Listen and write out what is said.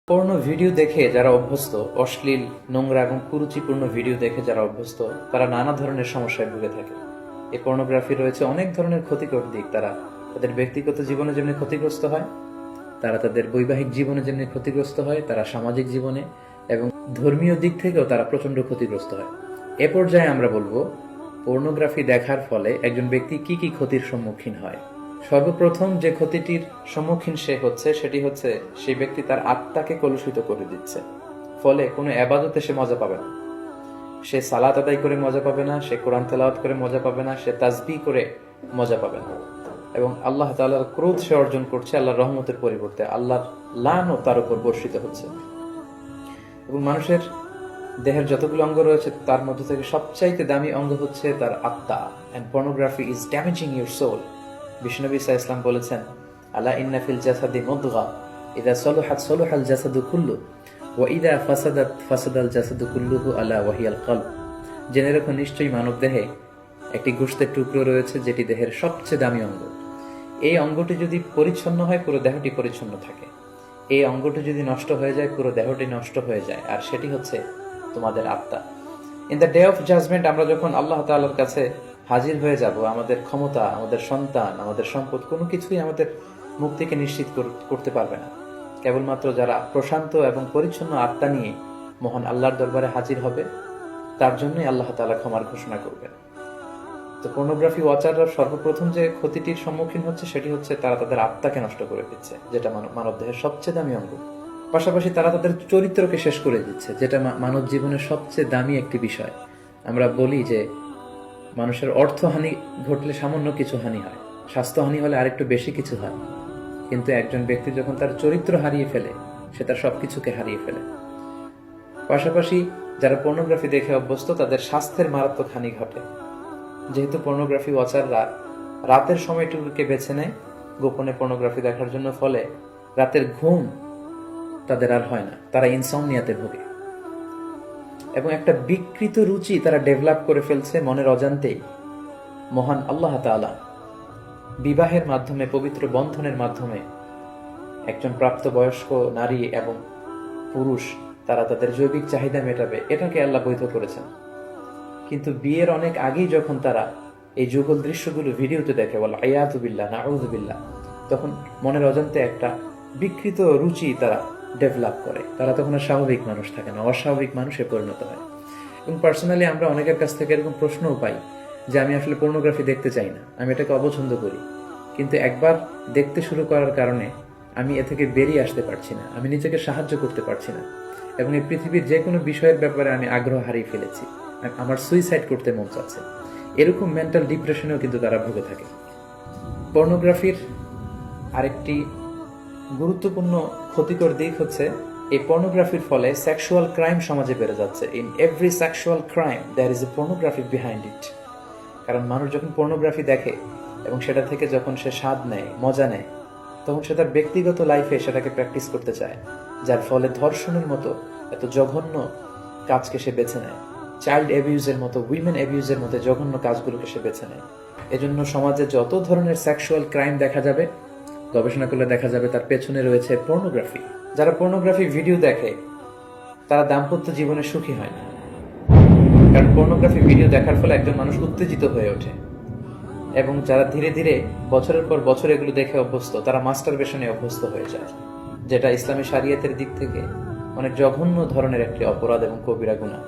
পর্ণ video দেখে যারা অভ্যস্ত, অশ্লীল, নোংরা এবং কুরুচিপূর্ণ ভিডিও দেখে যারা অভ্যস্ত, তারা নানা ধরনের সমস্যায় ভুগে থাকে। এই পর্নোগ্রাফি রয়েছে অনেক ধরনের ক্ষতিকর দিক। তারা তাদের ব্যক্তিগত জীবনে যেমনি ক্ষতিগ্রস্ত হয়, তারা তাদের বৈবাহিক জীবনে যেমনি ক্ষতিগ্রস্ত হয়, তারা সামাজিক জীবনে এবং ধর্মীয় দিক থেকেও তারা প্রচন্ড ক্ষতিগ্রস্ত হয়। এ পর্যায়ে আমরা বলবো পর্নোগ্রাফি দেখার ফলে একজন ব্যক্তি কি কি ক্ষতির সম্মুখীন হয়। সর্বপ্রথম যে ক্ষতিটির সম্মুখীন সে হচ্ছে সেটি হচ্ছে সেই ব্যক্তি তার আত্মাকে কলুষিত করে দিচ্ছে। ফলে কোনো এবাদতে সে মজা পাবে না, সে সালাত আদায় করে মজা পাবে না, সে কোরআন তেলাওয়াত করে মজা পাবে না, সে তাসবিহ করে মজা পাবে না, এবং আল্লাহ তাআলার ক্রোধ সে অর্জন করছে আল্লাহর রহমতের পরিবর্তে। আল্লাহর লানও তার উপর বর্ষিত হচ্ছে। এবং মানুষের দেহের যতগুলো অঙ্গ রয়েছে তার মধ্যে থেকে সবচাইতে দামি অঙ্গ হচ্ছে তার আত্মা। And pornography is damaging your soul. বিষ্ণু ঈসা ইসলাম বলেছেন, আলা ইন্না ফিল জাসাদি মুদগা ইযা সলুহাত সলুহাল জাসাদু কুল্লু ওয়া ইযা ফাসাদাত ফাসাদাল জাসাদু কুল্লুহু আলা ওয়াহিয়াল কলব। জেনে রাখো, নিশ্চয়ই মানব দেহে একটি গোশতের টুকরো রয়েছে যেটি দেহের সবচেয়ে দামি অঙ্গ। এই অঙ্গটি যদি পরিচ্ছন্ন হয় পুরো দেহটি পরিচ্ছন্ন থাকে, এই অঙ্গটি যদি নষ্ট হয়ে যায় পুরো দেহটি নষ্ট হয়ে যায়, আর সেটি হচ্ছে তোমাদের আত্মা। In the day of judgment আমরা যখন আল্লাহ তাআলার কাছে হাজির হয়ে যাব, আমাদের ক্ষমতা, আমাদের সন্তান, আমাদের সম্পদ কোনো কিছুই আমাদের মুক্তিকে নিশ্চিত করতে পারবে না। কেবলমাত্র যারা প্রশান্ত এবং পরিচ্ছন্ন আত্মা নিয়ে মহান আল্লাহর দরবারে হাজির হবে, তার জন্যই আল্লাহ তাআলা ক্ষমার ঘোষণা করবেন। তো পর্নোগ্রাফি ওয়াচাররা সর্বপ্রথম যে ক্ষতিটির সম্মুখীন হচ্ছে সেটি হচ্ছে তারা তাদের আত্মাকে নষ্ট করে দিচ্ছে, যেটা মানব দেহের সবচেয়ে দামি অঙ্গ। পাশাপাশি তারা তাদের চরিত্রকে শেষ করে দিচ্ছে, যেটা মানব জীবনের সবচেয়ে দামি একটি বিষয়। আমরা বলি যে মানুষের অর্থহানি ঘটলে সামান্য কিছু হানি হয়, স্বাস্থ্যহানি হলে আরেকটু বেশি কিছু হয়, কিন্তু একজন ব্যক্তি যখন তার চরিত্র হারিয়ে ফেলে সে তার সবকিছুকে হারিয়ে ফেলে। পাশাপাশি যারা পর্নোগ্রাফি দেখে অভ্যস্ত তাদের স্বাস্থ্যের মারাত্মক হানি ঘটে, যেহেতু পর্নোগ্রাফি ওয়াচাররা রাতের সময়টুকুকে বেছে নেয় গোপনে পর্নোগ্রাফি দেখার জন্য। ফলে রাতের ঘুম তাদের আর হয় না, তারা ইনসমনিয়াতে ভোগে এবং একটা বিকৃত রুচি তারা ডেভেলপ করে ফেলছে মনের অজান্তেই। মহান আল্লাহ তাআলা বিবাহের মাধ্যমে, পবিত্র বন্ধনের মাধ্যমে একজন প্রাপ্তবয়স্ক নারী এবং পুরুষ তারা তাদের জৈবিক চাহিদা মেটাবে, এটাকে আল্লাহ বৈধ করেছেন। কিন্তু বিয়ের অনেক আগেই যখন তারা এই যুগল দৃশ্যগুলো ভিডিওতে দেখে, বলে আয়াযু বিল্লাহ, নাউযু বিল্লাহ, তখন মনের অজান্তে একটা বিকৃত রুচি তারা ডেভেলপ করে। তারা তখন আর স্বাভাবিক মানুষ থাকে না, অস্বাভাবিক মানুষে পরিণত হয়। এবং পার্সোনালি আমরা অনেকের কাছ থেকে এরকম প্রশ্নও পাই যে আমি আসলে পর্নোগ্রাফি দেখতে চাই না, আমি এটাকে অপছন্দ করি, কিন্তু একবার দেখতে শুরু করার কারণে আমি এ থেকে বেরিয়ে আসতে পারছি না, আমি নিজেকে সাহায্য করতে পারছি না, এবং এই পৃথিবীর যে কোনো বিষয়ের ব্যাপারে আমি আগ্রহ হারিয়ে ফেলেছি, আমার সুইসাইড করতে মন চাচ্ছে। এরকম মেন্টাল ডিপ্রেশনেও কিন্তু তারা ভুগে থাকে। পর্নোগ্রাফির আরেকটি গুরুত্বপূর্ণ ক্ষতিকর দিক হচ্ছে এই পর্নোগ্রাফির ফলে সেক্সুয়াল ক্রাইম সমাজে বেড়ে যাচ্ছে। In every sexual crime there is a pornography behind it. কারণ মানুষ যখন পর্নোগ্রাফি দেখে এবং সেটা থেকে যখন সে স্বাদ নেয়, মজা নেয়, তখন সে তার ব্যক্তিগত লাইফে সেটাকে প্র্যাকটিস করতে চায়, যার ফলে ধর্ষণের মতো এত জঘন্য কাজকে সে বেছে নেয়, চাইল্ড অ্যাবিউজের মতো, উইমেন অ্যাবিউজের মতো জঘন্য কাজগুলোকে সে বেছে নেয়। এজন্য সমাজে যত ধরনের সেক্সুয়াল ক্রাইম দেখা যাবে, গবেষণা করলে দেখা যাবে তার পেছনে রয়েছে পর্নোগ্রাফি। যারা পর্নোগ্রাফি ভিডিও দেখে তারা দাম্পত্য জীবনে সুখী হয় না, কারণ পর্নোগ্রাফি ভিডিও দেখার ফলে একজন মানুষ উত্তেজিত হয়ে ওঠে। এবং যারা ধীরে ধীরে বছরের পর বছর এগুলো দেখে অভ্যস্ত, তারা মাস্টারবেশনে অভ্যস্ত হয়ে যায়, যেটা ইসলামী শরিয়তের দিক থেকে অনেক জঘন্য ধরনের একটি অপরাধ এবং কবিরা গুনাহ।